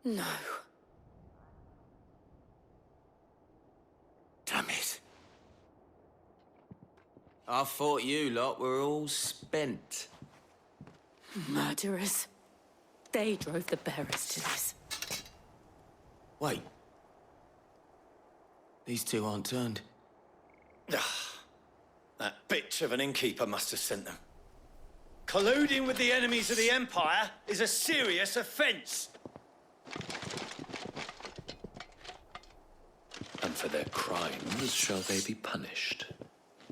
No. Damn it. I thought you lot were all spent. Murderers. They drove the bearers to this. Wait. These two aren't turned. That bitch of an innkeeper must have sent them. Colluding with the enemies of the Empire is a serious offense. And for their crimes shall they be punished.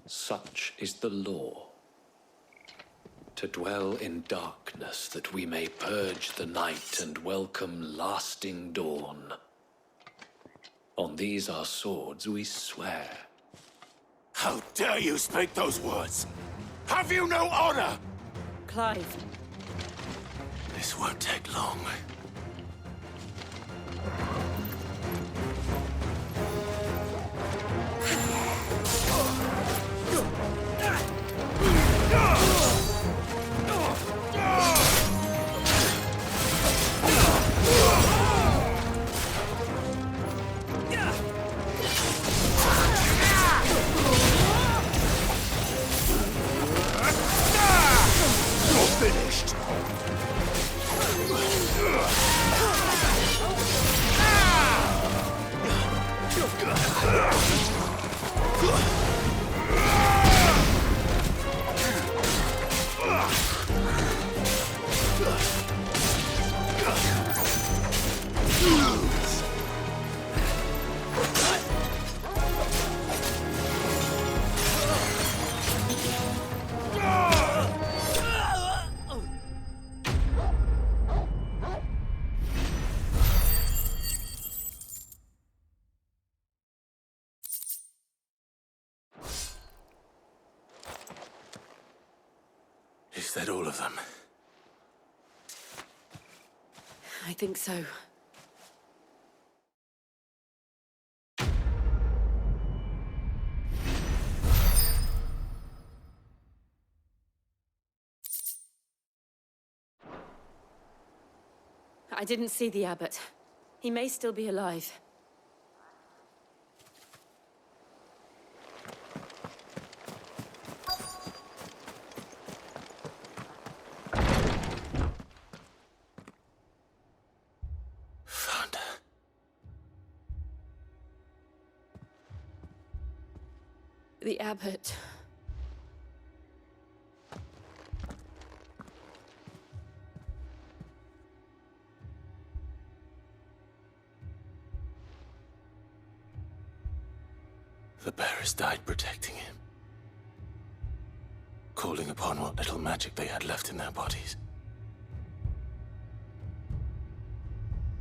Such is the law. To dwell in darkness that we may purge the night and welcome lasting dawn. On these our swords we swear. How dare you speak those words? Have you no honor? Clive. This won't take long. Finished. Is that all of them? I think so. I didn't see the abbot. He may still be alive. Found her. The abbot. The bearers died protecting him. Calling upon what little magic they had left in their bodies.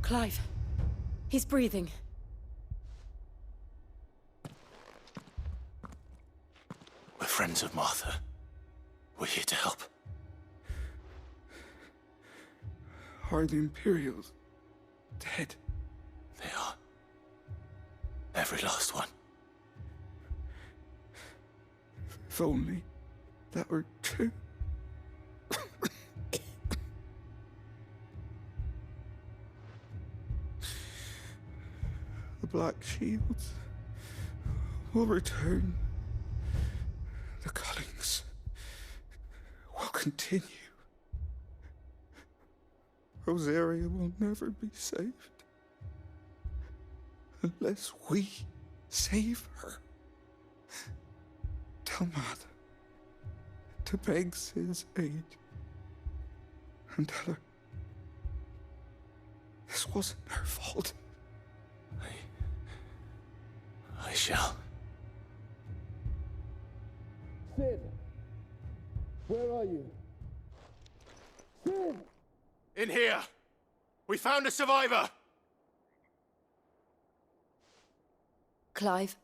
Clive. He's breathing. We're friends of Martha. We're here to help. Are the Imperials dead? They are. Every last one. If only that were true. The Black Shields will return. The cuttings will continue. Rosaria will never be saved unless we save her. Tell Martha to beg Sid's aid and tell her this wasn't her fault. I shall. Sid! Where are you? Sid! In here! We found a survivor! Clive.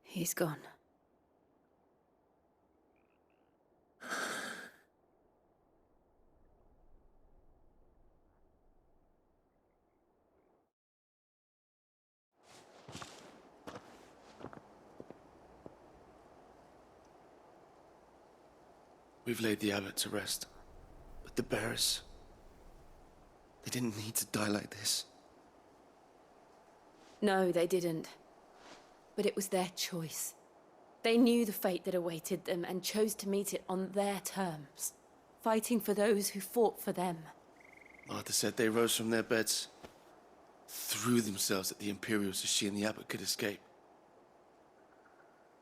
He's gone. We've laid the abbot to rest, but the bearers. They didn't need to die like this. No, they didn't. But it was their choice. They knew the fate that awaited them and chose to meet it on their terms, fighting for those who fought for them. Martha said they rose from their beds, threw themselves at the Imperials so she and the Abbot could escape.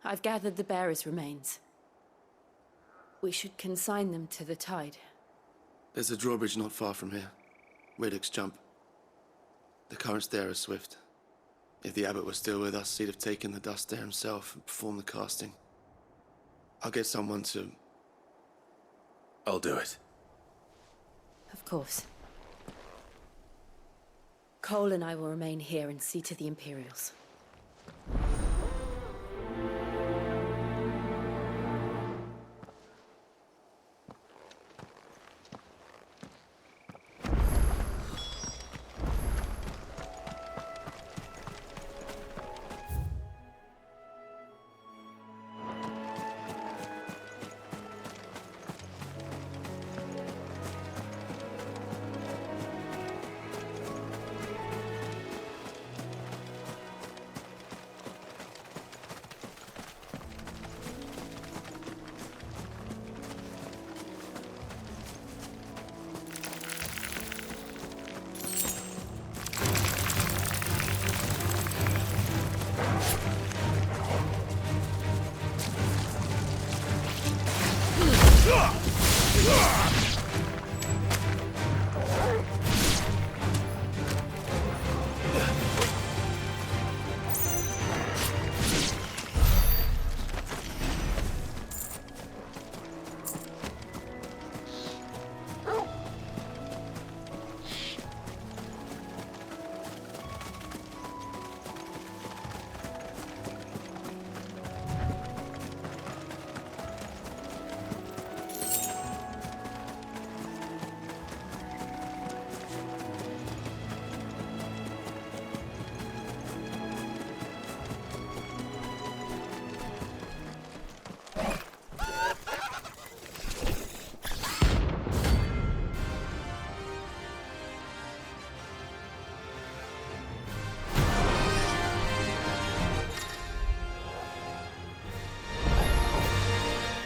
I've gathered the bearers' remains. We should consign them to the tide. There's a drawbridge not far from here. Radix jump. The currents there are swift. If the Abbot was still with us, he'd have taken the dust there himself and performed the casting. I'll get someone to... I'll do it. Of course. Cole and I will remain here and see to the Imperials.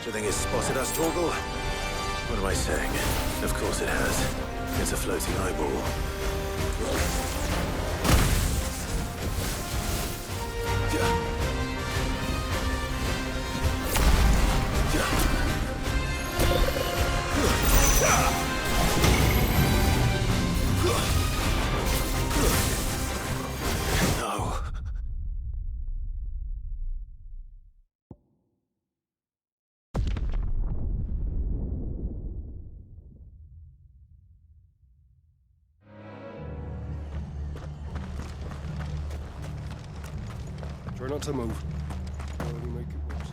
Do you think it's spotted us, Torgal? What am I saying? Of course it has. It's a floating eyeball. No. Try not to move. It'll only make it worse.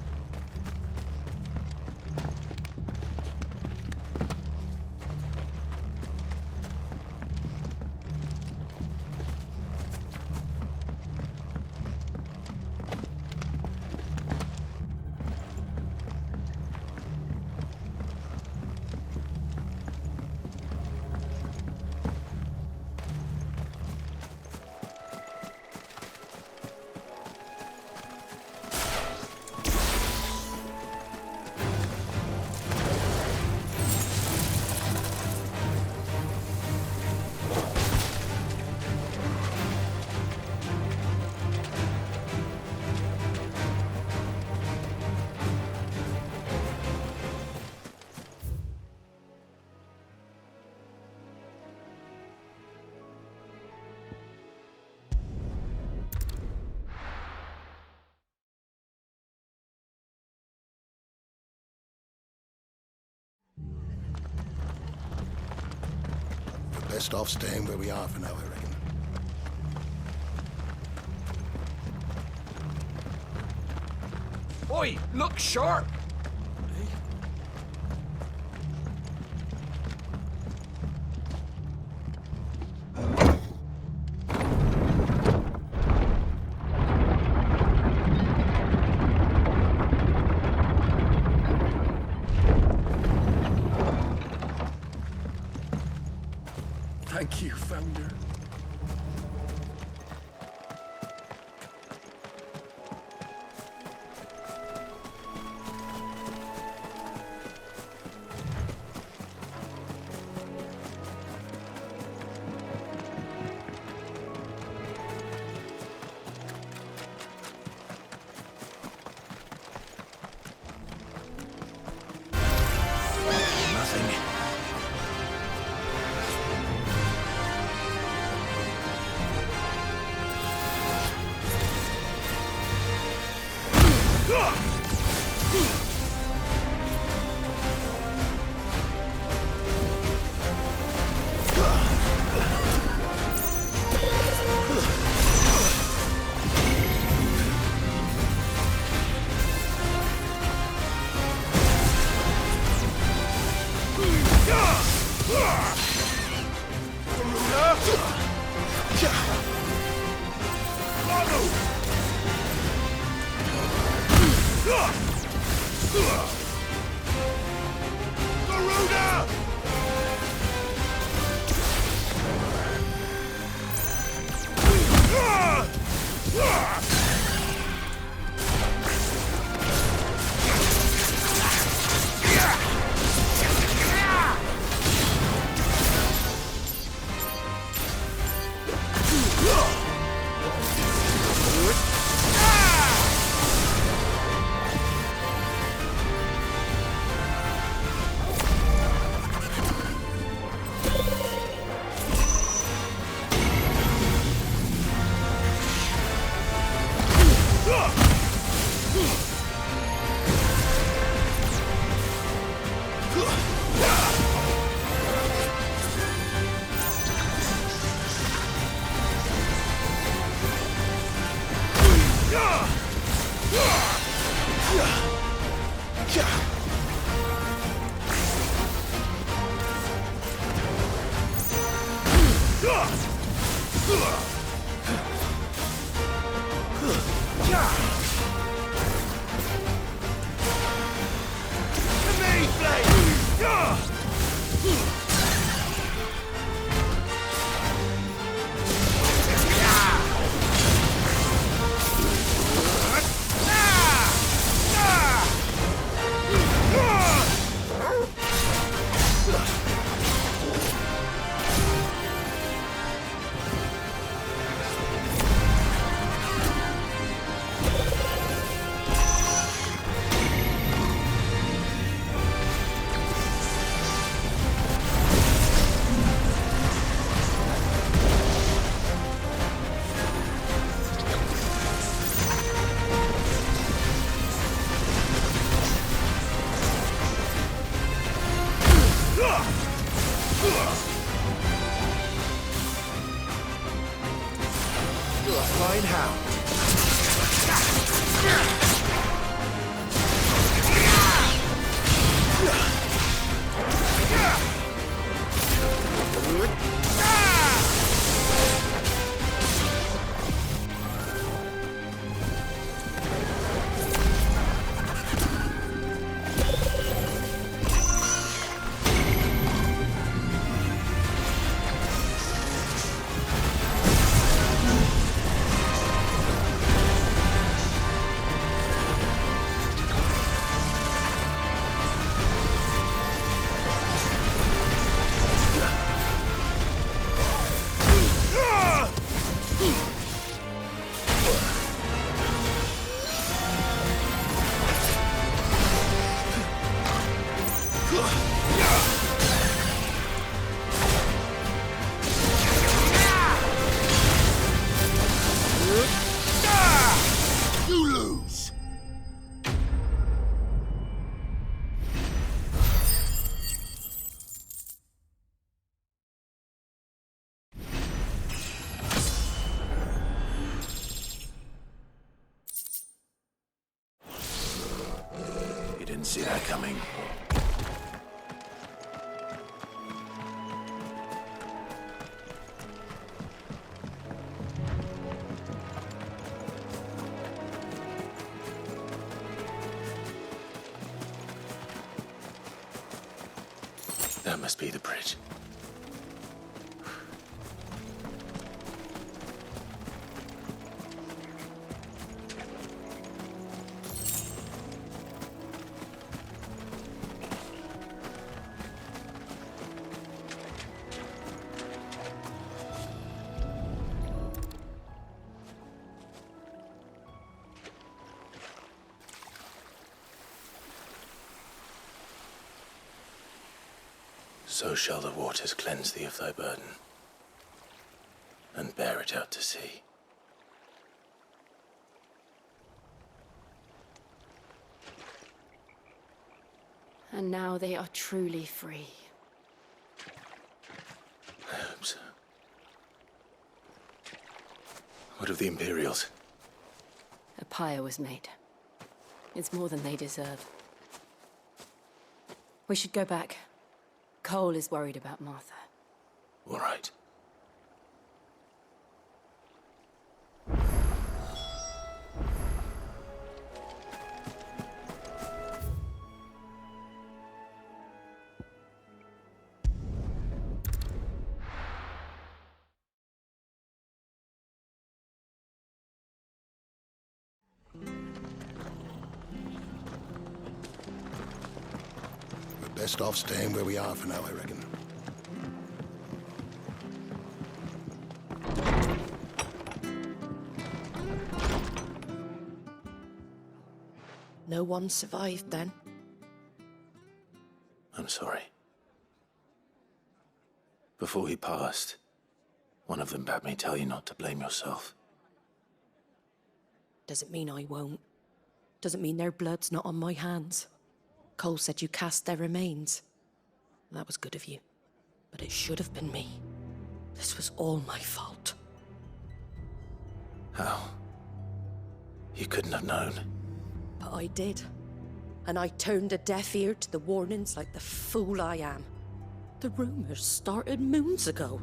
Best off staying where we are for now, I reckon. Oi, look sharp! You found her. Nothing. Flying hound. Didn't see that coming. That must be the bridge. So shall the waters cleanse thee of thy burden, and bear it out to sea. And now they are truly free. I hope so. What of the Imperials? A pyre was made. It's more than they deserve. We should go back. Cole is worried about Martha. All right. We're best off staying where we are for now, I reckon. No one survived then? I'm sorry. Before he passed, one of them bade me tell you not to blame yourself. Doesn't mean I won't. Doesn't mean their blood's not on my hands. Cole said you cast their remains. That was good of you. But it should have been me. This was all my fault. How? You couldn't have known. But I did. And I turned a deaf ear to the warnings like the fool I am. The rumors started moons ago.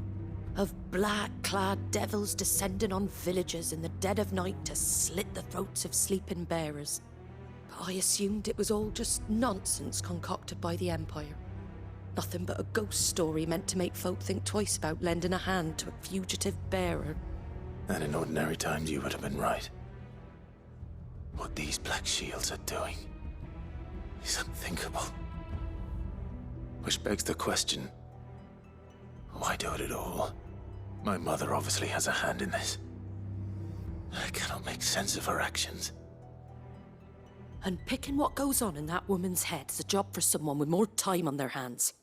Of black-clad devils descending on villages in the dead of night to slit the throats of sleeping bearers. But I assumed it was all just nonsense concocted by the Empire. Nothing but a ghost story meant to make folk think twice about lending a hand to a fugitive bearer. And in ordinary times you would have been right. What these Black Shields are doing is unthinkable. Which begs the question, why do it at all? My mother obviously has a hand in this. I cannot make sense of her actions. And picking what goes on in that woman's head is a job for someone with more time on their hands.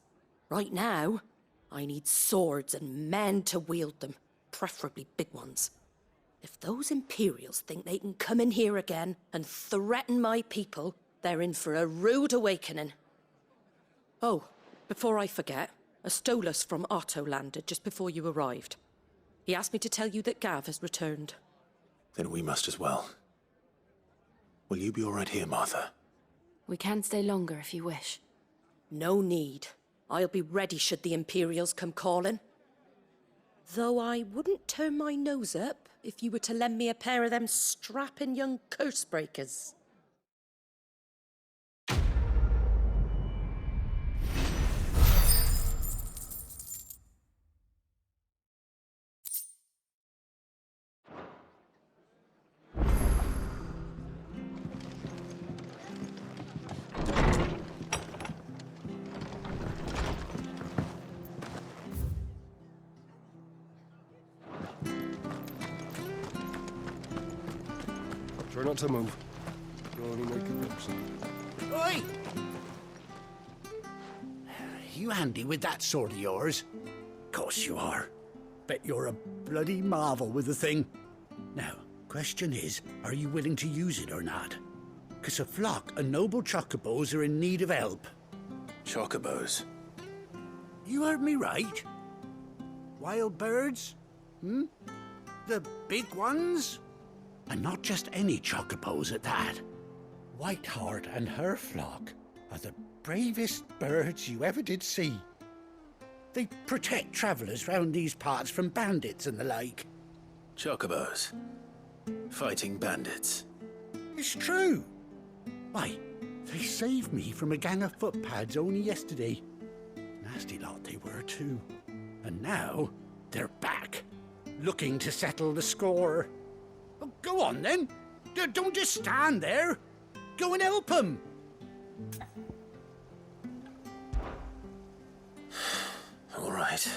Right now, I need swords and men to wield them, preferably big ones. If those Imperials think they can come in here again and threaten my people, they're in for a rude awakening. Oh, before I forget, a Stolas from Otto landed just before you arrived. He asked me to tell you that Gav has returned. Then we must as well. Will you be all right here, Martha? We can stay longer if you wish. No need. I'll be ready should the Imperials come calling. Though I wouldn't turn my nose up if you were to lend me a pair of them strapping young curse-breakers. Try not to move. You'll only make it worse. Oi! You handy with that sword of yours? Course you are. Bet you're a bloody marvel with the thing. Now, question is, are you willing to use it or not? 'Cause a flock of noble chocobos are in need of help. Chocobos? You heard me right. Wild birds? The big ones? And not just any chocobos at that. Whiteheart and her flock are the bravest birds you ever did see. They protect travellers round these parts from bandits and the like. Chocobos? Fighting bandits? It's true. Why, they saved me from a gang of footpads only yesterday. Nasty lot they were too. And now, they're back, looking to settle the score. Well, go on then. Don't just stand there. Go and help them. All right.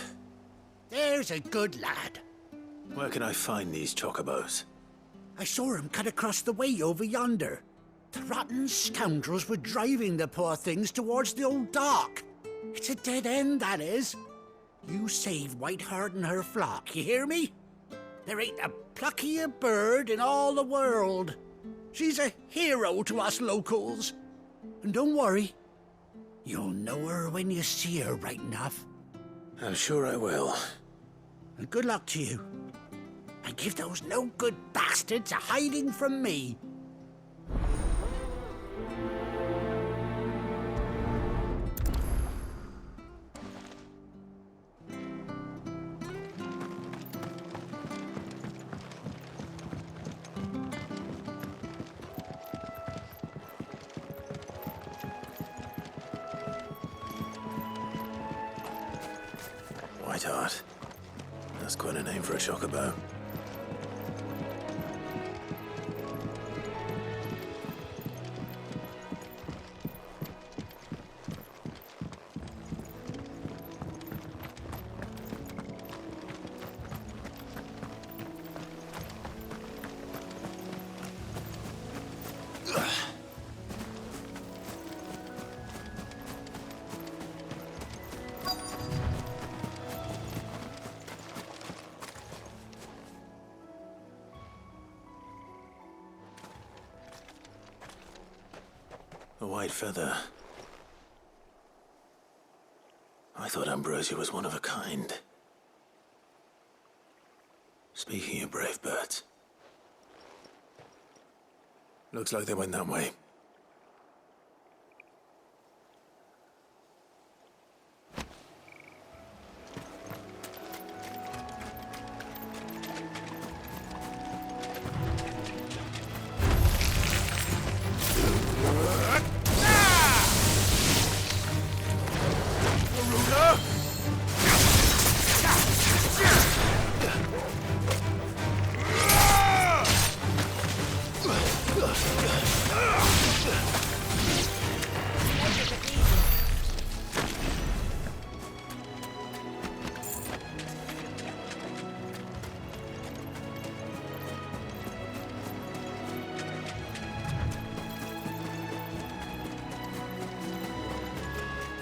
There's a good lad. Where can I find these chocobos? I saw him cut across the way over yonder. The rotten scoundrels were driving the poor things towards the old dock. It's a dead end, that is. You save Whiteheart and her flock, you hear me? There ain't a pluckier bird in all the world. She's a hero to us locals. And don't worry, you'll know her when you see her, right enough. I'm sure I will. And good luck to you. And give those no-good bastards a hiding from me. Whiteheart. That's quite a name for a chocobo. A white feather. I thought Ambrosia was one of a kind. Speaking of brave birds. Looks like they went that way.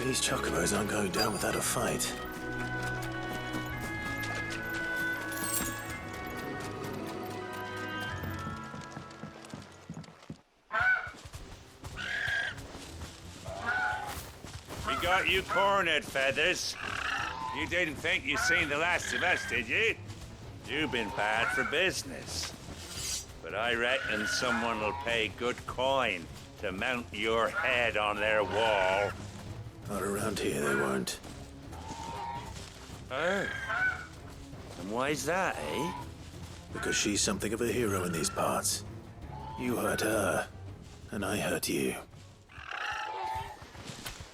These chocobos aren't going down without a fight. We got you cornered, Feathers. You didn't think you'd seen the last of us, did you? You've been bad for business. But I reckon someone will pay good coin to mount your head on their wall. Not around here, they won't. Oh. And why's that, eh? Because she's something of a hero in these parts. You hurt her, and I hurt you.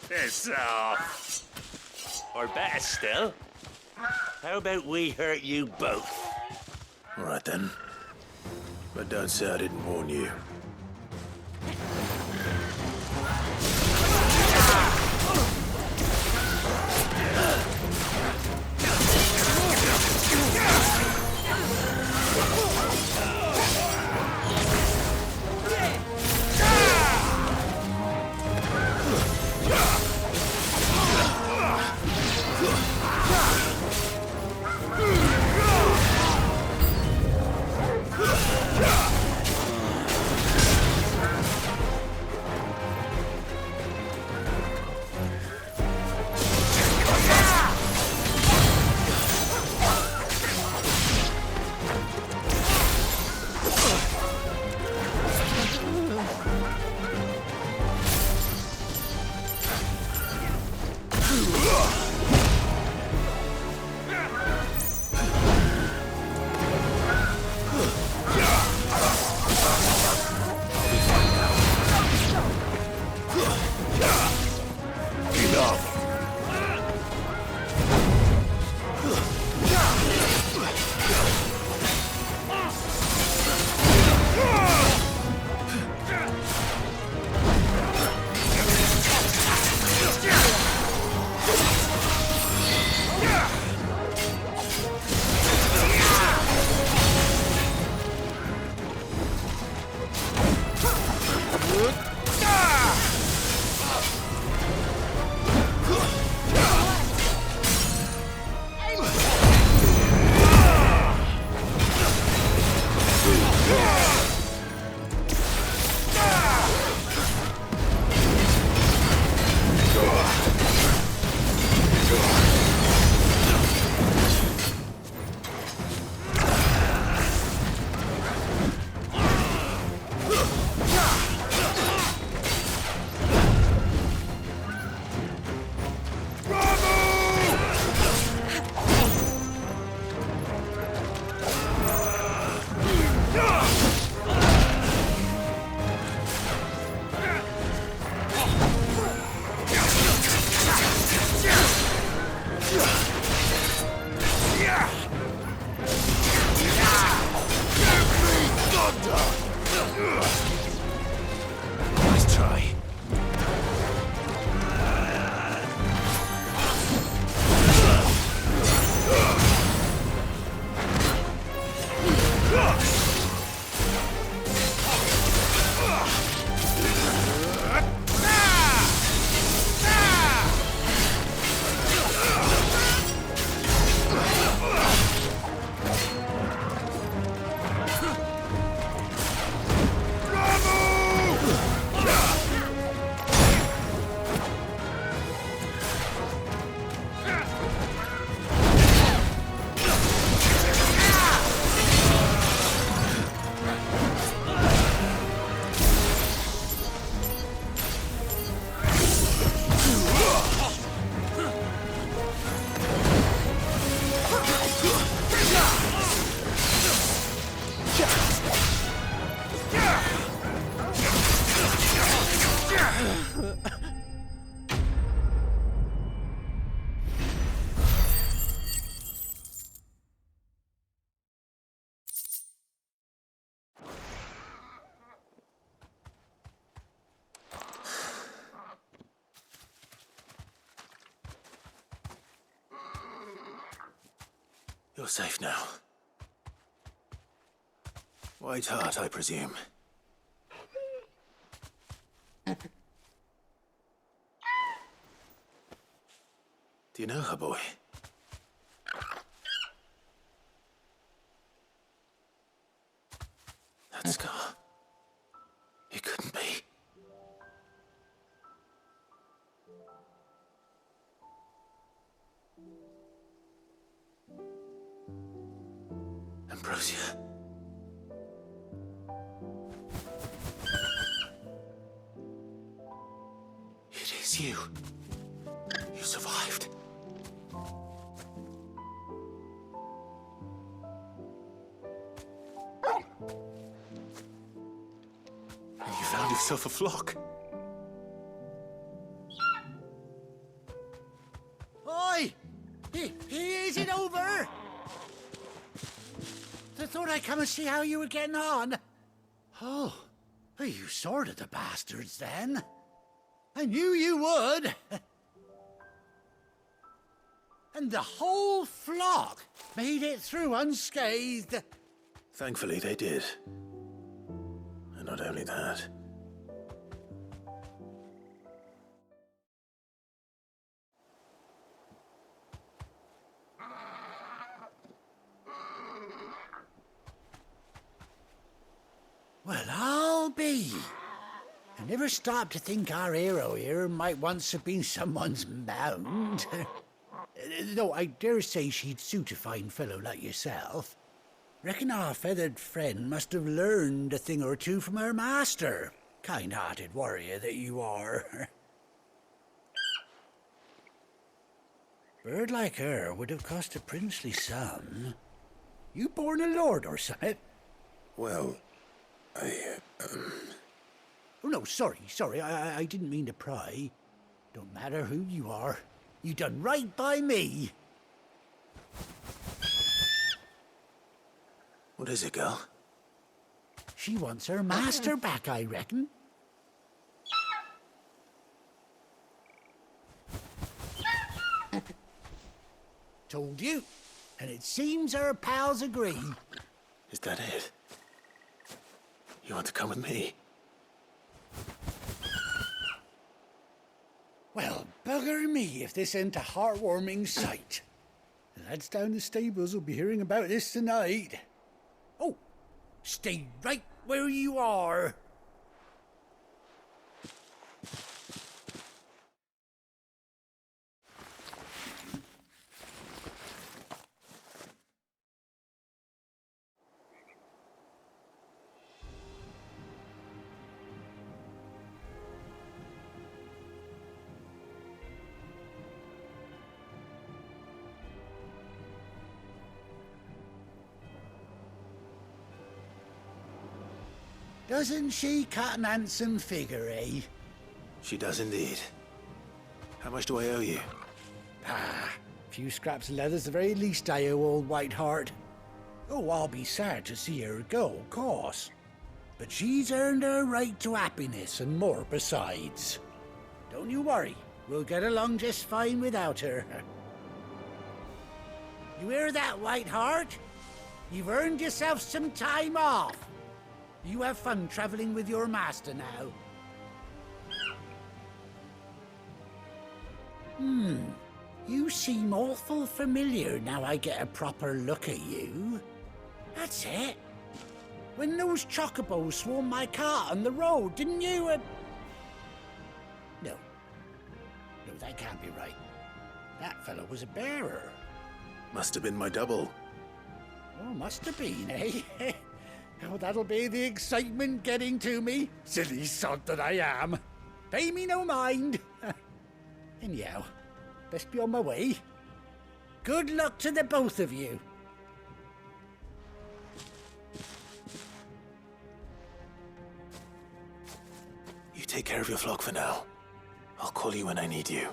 Piss off. Or better still, how about we hurt you both? All right then. But don't say I didn't warn you. You're safe now. White Hart, I presume. Do you know her, boy? That scar. It couldn't be. Ambrosia. It is you. You survived. And you found yourself a flock. Oi! Is it over? I thought I'd come and see how you were getting on. Oh, you sorted the bastards then. I knew you would. And the whole flock made it through unscathed. Thankfully, they did. And not only that. Well, I'll be. I never stopped to think our hero here might once have been someone's mount. Though I dare say she'd suit a fine fellow like yourself. Reckon our feathered friend must have learned a thing or two from her master. Kind-hearted warrior that you are. Bird like her would have cost a princely sum. You born a lord or something? Well, Oh, no, sorry. I didn't mean to pry. Don't matter who you are. You done right by me. What is it, girl? She wants her master back, I reckon. Told you. And it seems her pals agree. Is that it? You want to come with me? Well, bugger me if this ain't a heartwarming sight. The lads down the stables will be hearing about this tonight. Oh, stay right where you are. Doesn't she cut an handsome figure, eh? She does indeed. How much do I owe you? A few scraps of leather's the very least I owe old White Hart. Oh, I'll be sad to see her go, of course. But she's earned her right to happiness and more besides. Don't you worry, we'll get along just fine without her. You hear that, White Hart? You've earned yourself some time off. You have fun traveling with your master now. You seem awful familiar now I get a proper look at you. That's it. When those chocobos swarmed my cart on the road, didn't you? No, that can't be right. That fellow was a bearer. Must have been my double. Oh, must have been, eh? Oh, that'll be the excitement getting to me. Silly sod that I am. Pay me no mind. Anyhow, best be on my way. Good luck to the both of you. You take care of your flock for now. I'll call you when I need you.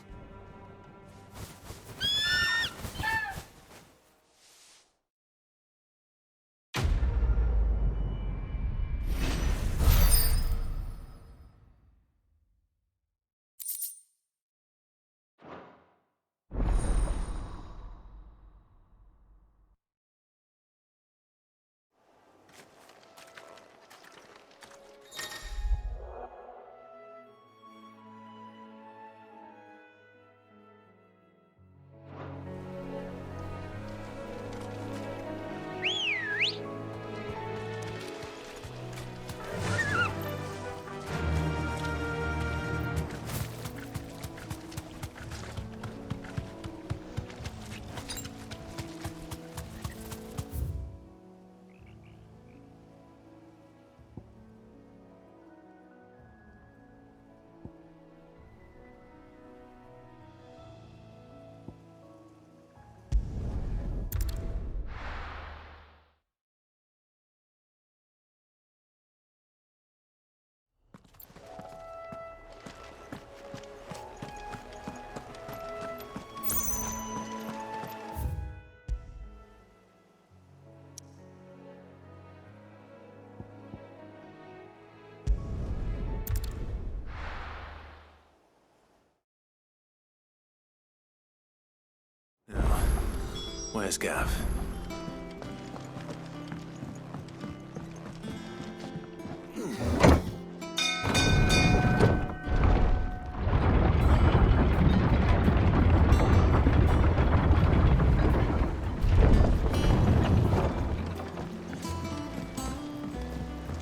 Where's Gav?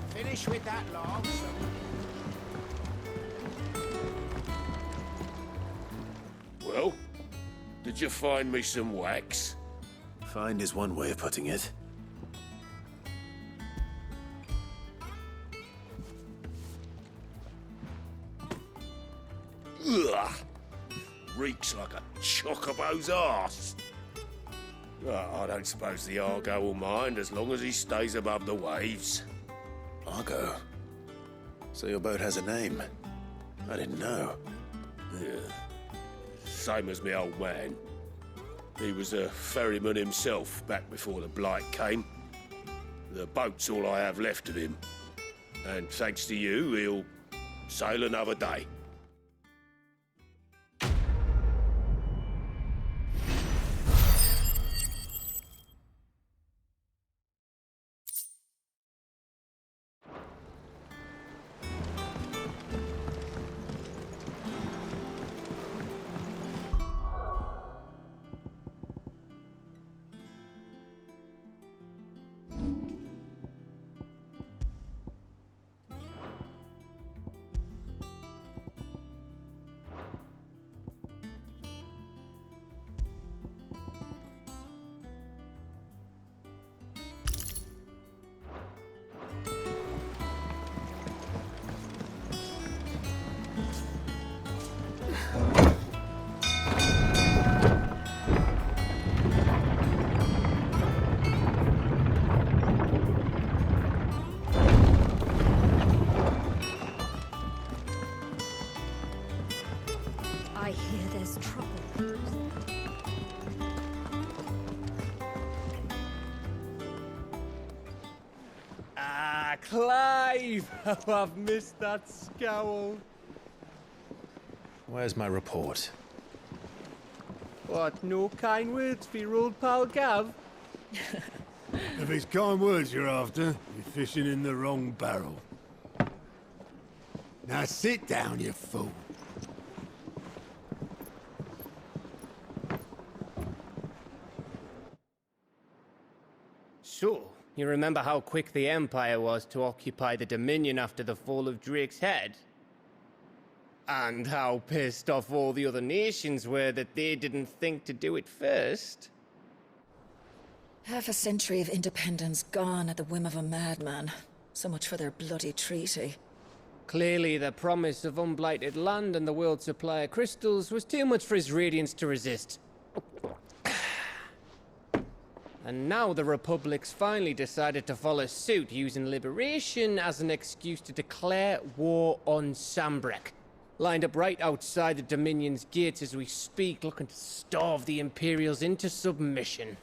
Finish with that log. Well, did you find me some wax? Find is one way of putting it. Ugh! Reeks like a chocobo's arse. I don't suppose the Argo will mind as long as he stays above the waves. Argo? So your boat has a name? I didn't know. Yeah. Same as me old man. He was a ferryman himself back before the Blight came. The boat's all I have left of him. And thanks to you, he'll sail another day. I hear there's trouble. Ah, Clive! Oh, I've missed that scowl. Where's my report? What, no kind words for your old pal Gav? If it's kind words you're after, you're fishing in the wrong barrel. Now sit down, you fool. So, you remember how quick the Empire was to occupy the Dominion after the fall of Drake's head? And how pissed off all the other nations were that they didn't think to do it first? Half a century of independence gone at the whim of a madman. So much for their bloody treaty. Clearly, the promise of unblighted land and the world's supply of crystals was too much for his radiance to resist. And now the Republic's finally decided to follow suit, using liberation as an excuse to declare war on Sanbreque. Lined up right outside the Dominion's gates as we speak, looking to starve the Imperials into submission.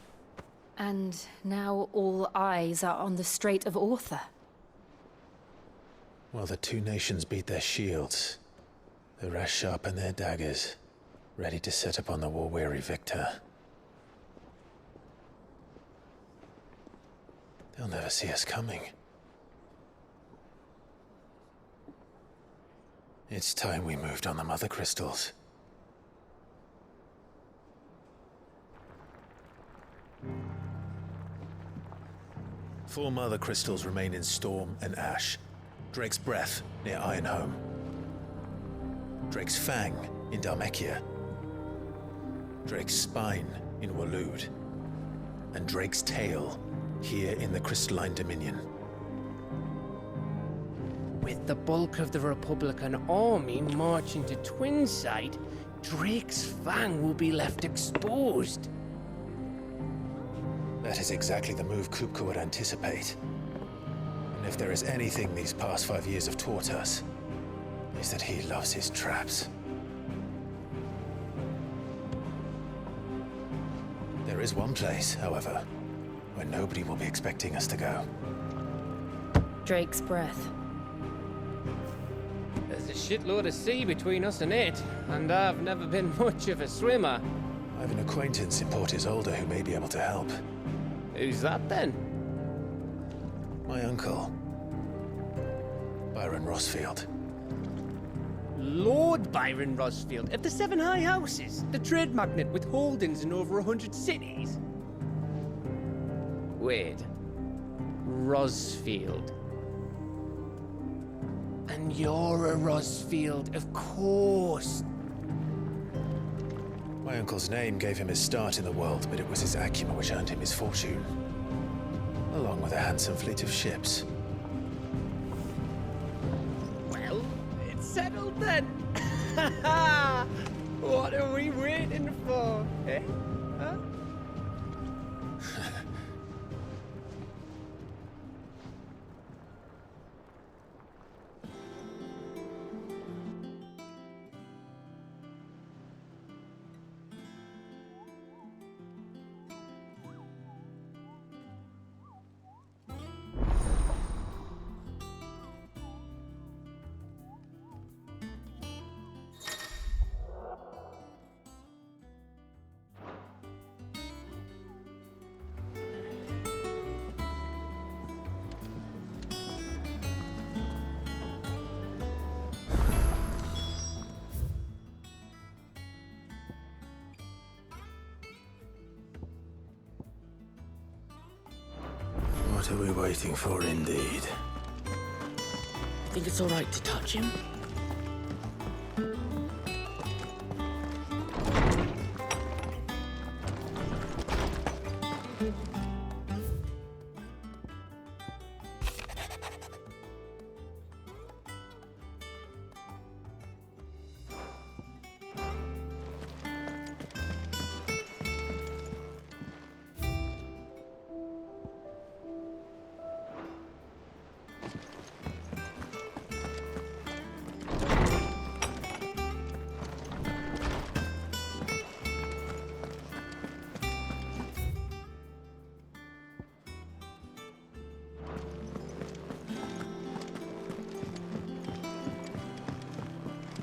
And now all eyes are on the Strait of Author. While the two nations beat their shields, the rest sharpen their daggers, ready to set upon the war-weary victor. They'll never see us coming. It's time we moved on the Mother Crystals. Four Mother Crystals remain in Storm and Ash. Drake's Breath near Ironhome. Drake's Fang in Dhalmekia. Drake's Spine in Waloed. And Drake's Tail here in the Crystalline Dominion. With the bulk of the Republican army marching to Twinside, Drake's Fang will be left exposed. That is exactly the move Kupka would anticipate. And if there is anything these past 5 years have taught us, is that he loves his traps. There is one place, however, where nobody will be expecting us to go. Drake's Breath. There's a shitload of sea between us and it, and I've never been much of a swimmer. I have an acquaintance in Port Isolde who may be able to help. Who's that then? My uncle, Byron Rosfield. Lord Byron Rosfield of the Seven High Houses, the trade magnate with holdings in over 100 cities. Wait. Rosfield. And you're a Rosfield, of course. My uncle's name gave him his start in the world, but it was his acumen which earned him his fortune, along with a handsome fleet of ships. Well, it's settled then. What are we waiting for, eh? Huh? What are we waiting for, indeed? Think it's all right to touch him?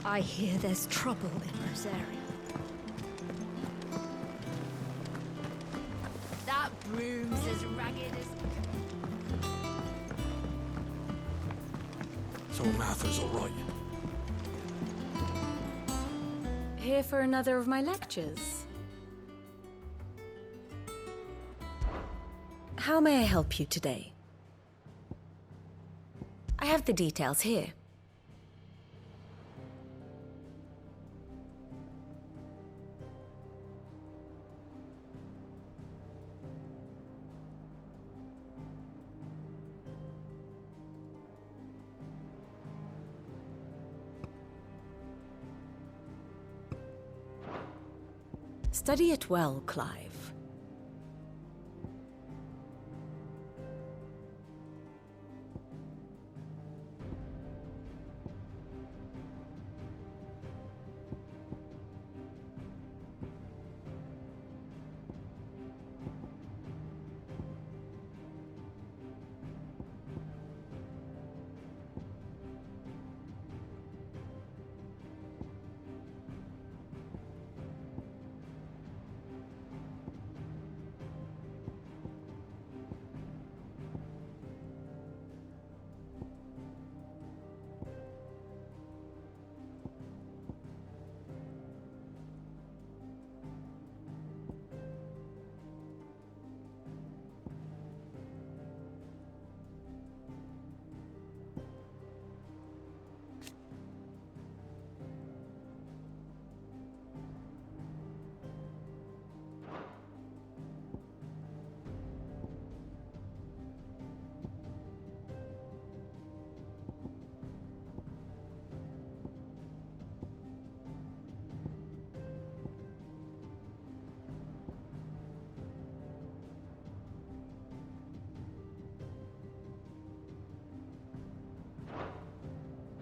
I hear there's trouble in Rosaria. That broom's as ragged as... So Martha's all right. Here for another of my lectures. How may I help you today? I have the details here. Study it well, Clive.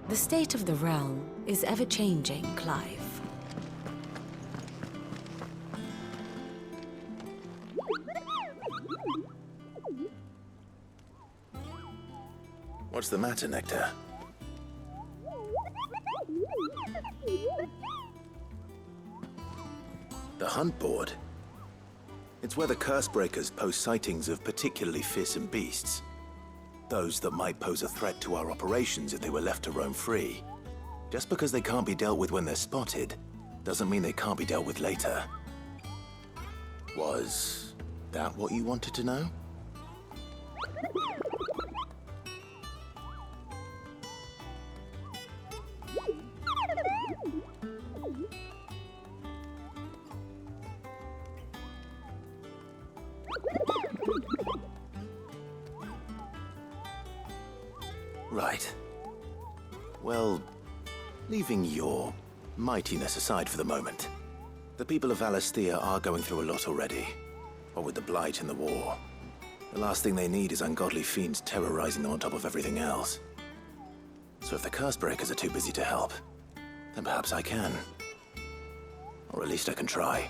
The state of the realm is ever-changing, Clive. What's the matter, Nectar? The hunt board? It's where the Cursebreakers post sightings of particularly fearsome beasts. Those that might pose a threat to our operations if they were left to roam free. Just because they can't be dealt with when they're spotted, doesn't mean they can't be dealt with later. Was that what you wanted to know? Right. Well, leaving your mightiness aside for the moment, the people of Valisthea are going through a lot already. What with the Blight and the war. The last thing they need is ungodly fiends terrorizing them on top of everything else. So if the Cursebreakers are too busy to help, then perhaps I can. Or at least I can try.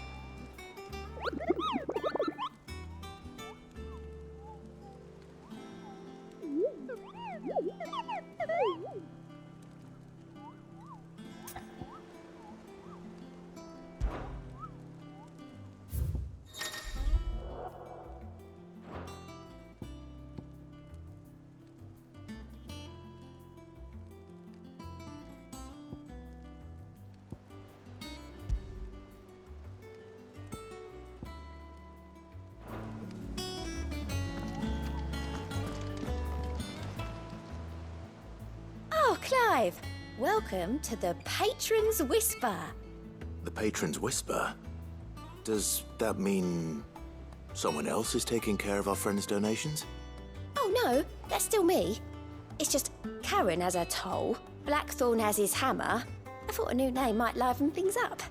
Oh, Clive! Welcome to the Patron's Whisper. The Patron's Whisper? Does that mean someone else is taking care of our friends' donations? Oh no, that's still me. It's just Karen has her toll, Blackthorn has his hammer. I thought a new name might liven things up.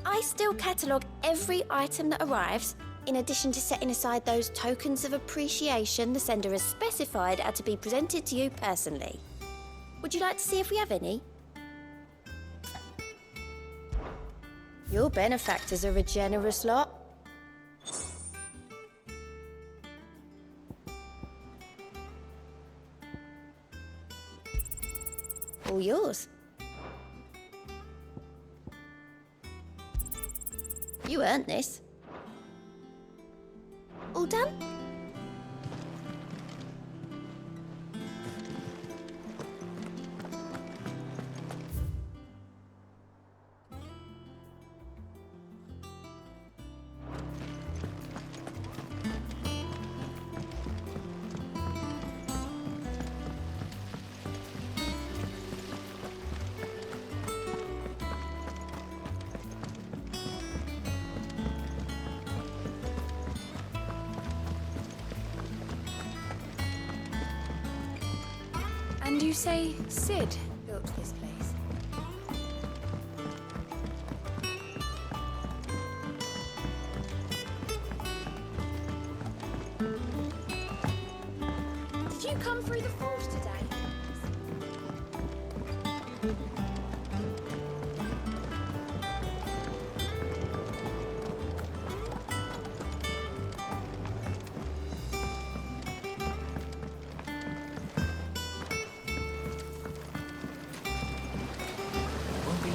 I still catalogue every item that arrives, in addition to setting aside those tokens of appreciation the sender has specified are to be presented to you personally. Would you like to see if we have any? Your benefactors are a generous lot. All yours. You earned this. All done? And you say Sid built this place? Did you come through the forge today?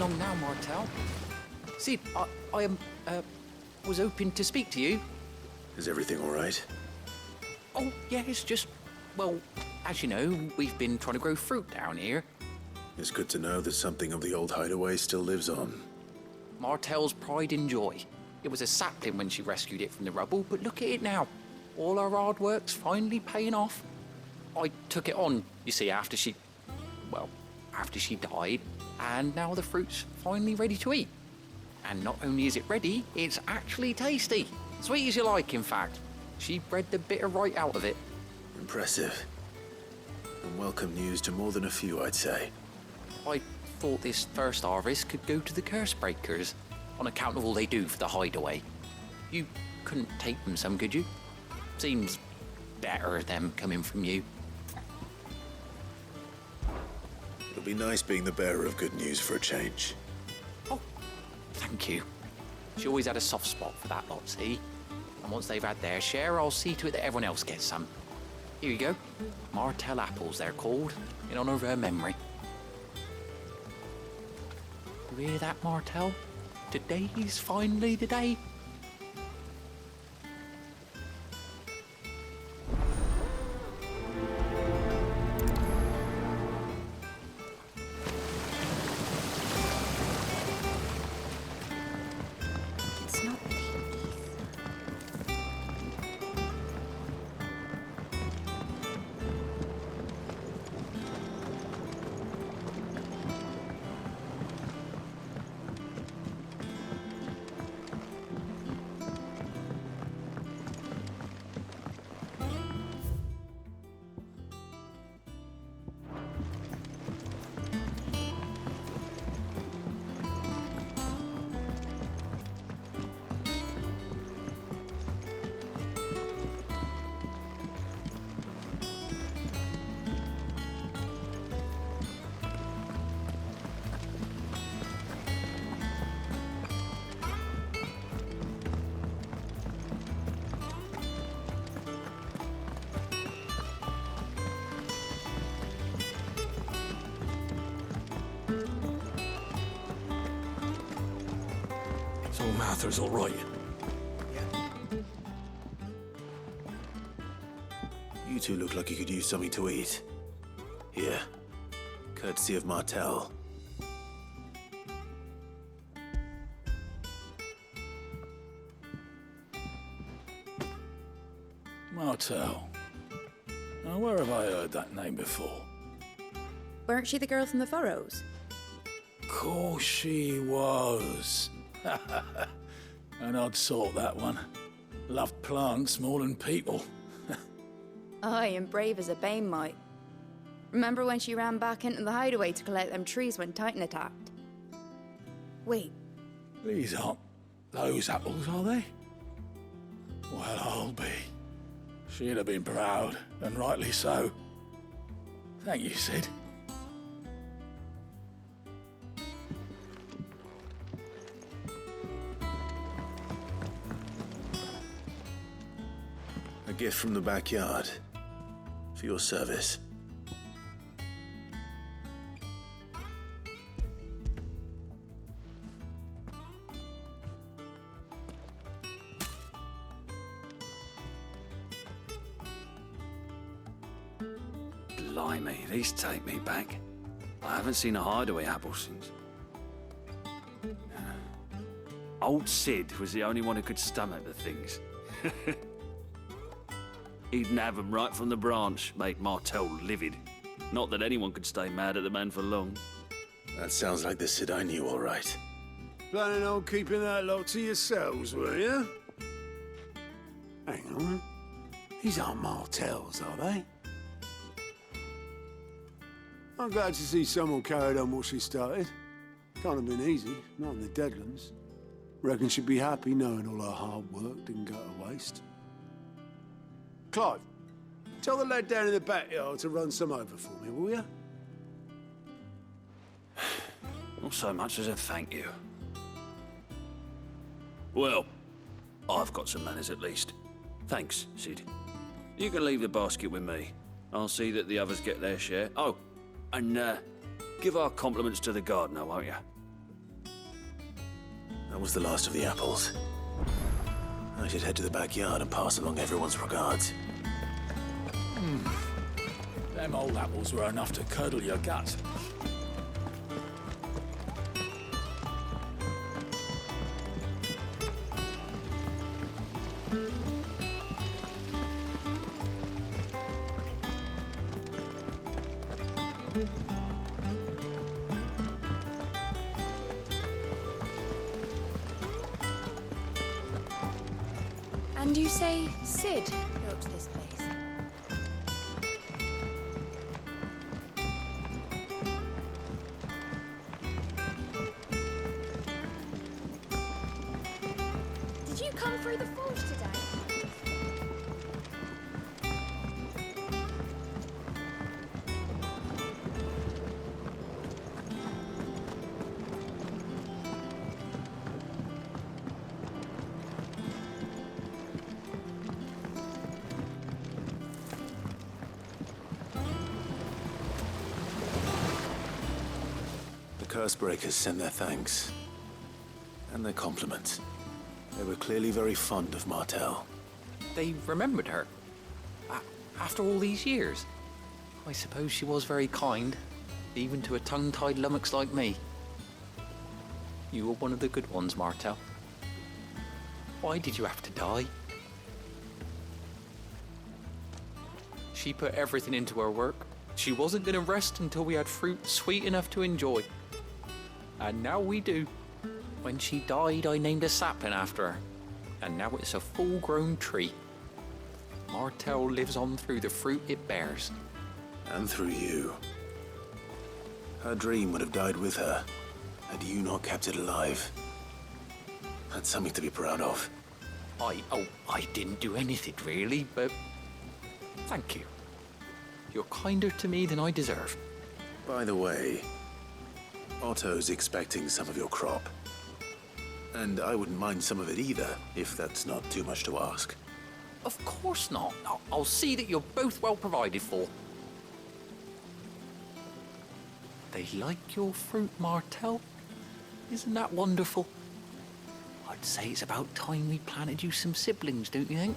Long now, Martel. Sid, I was hoping to speak to you. Is everything all right? Oh, yeah, it's just, well, as you know, we've been trying to grow fruit down here. It's good to know that something of the old hideaway still lives on. Martel's pride and joy. It was a sapling when she rescued it from the rubble, but look at it now. All our hard work's finally paying off. I took it on, you see, after she died, and now the fruit's finally ready to eat. And not only is it ready, it's actually tasty. Sweet as you like, in fact. She bred the bitter right out of it. Impressive. And welcome news to more than a few, I'd say. I thought this first harvest could go to the Cursebreakers, on account of all they do for the hideaway. You couldn't take them some, could you? Seems better them coming from you. It'll be nice being the bearer of good news for a change. Oh, thank you. She always had a soft spot for that lot, see? And once they've had their share, I'll see to it that everyone else gets some. Here you go. Martel apples, they're called, in honor of her memory. You hear that, Martel? today's finally the day. It's not the So Martha's all right. You two look like you could use something to eat. Here, courtesy of Martel. Martel. Now, where have I heard that name before? Weren't she the girl from the Furrows? Course she was. An odd sort, that one. Loved plants more than people. Aye, and brave as a bane might. Remember when she ran back into the hideaway to collect them trees when Titan attacked? Wait. These aren't those apples, are they? Well, I'll be. She'd have been proud, and rightly so. Thank you, Sid. A gift from the backyard. For your service. Blimey, these take me back. I haven't seen a hideaway apple since. Old Sid was the only one who could stomach the things. He'd nab 'em right from the branch, make Martel livid. Not that anyone could stay mad at the man for long. That sounds like the Sid I knew, all right. Planning on keeping that lot to yourselves, were you? Hang on. These aren't Martels, are they? I'm glad to see someone carried on what she started. Can't have been easy, not in the Deadlands. Reckon she'd be happy knowing all her hard work didn't go to waste. Clive, tell the lad down in the backyard to run some over for me, will you? Not so much as a thank you. Well, I've got some manners at least. Thanks, Sid. You can leave the basket with me. I'll see that the others get their share. Oh, and give our compliments to the gardener, won't you? That was the last of the apples. I should head to the backyard and pass along everyone's regards. Them old apples were enough to curdle your gut. And you say Sid built this place? Did you come through the forge today? The Cursebreakers send their thanks. And their compliments. They were clearly very fond of Martel. They remembered her. After all these years. I suppose she was very kind, even to a tongue-tied lummox like me. You were one of the good ones, Martel. Why did you have to die? She put everything into her work. She wasn't going to rest until we had fruit sweet enough to enjoy. And now we do. When she died, I named a sapling after her. And now it's a full-grown tree. Martel lives on through the fruit it bears. And through you. Her dream would have died with her, had you not kept it alive. That's something to be proud of. I didn't do anything really, but thank you. You're kinder to me than I deserve. By the way, Otto's expecting some of your crop. And I wouldn't mind some of it either, if that's not too much to ask. Of course not. I'll see that you're both well provided for. They like your fruit, Martel. Isn't that wonderful? I'd say it's about time we planted you some siblings, don't you think?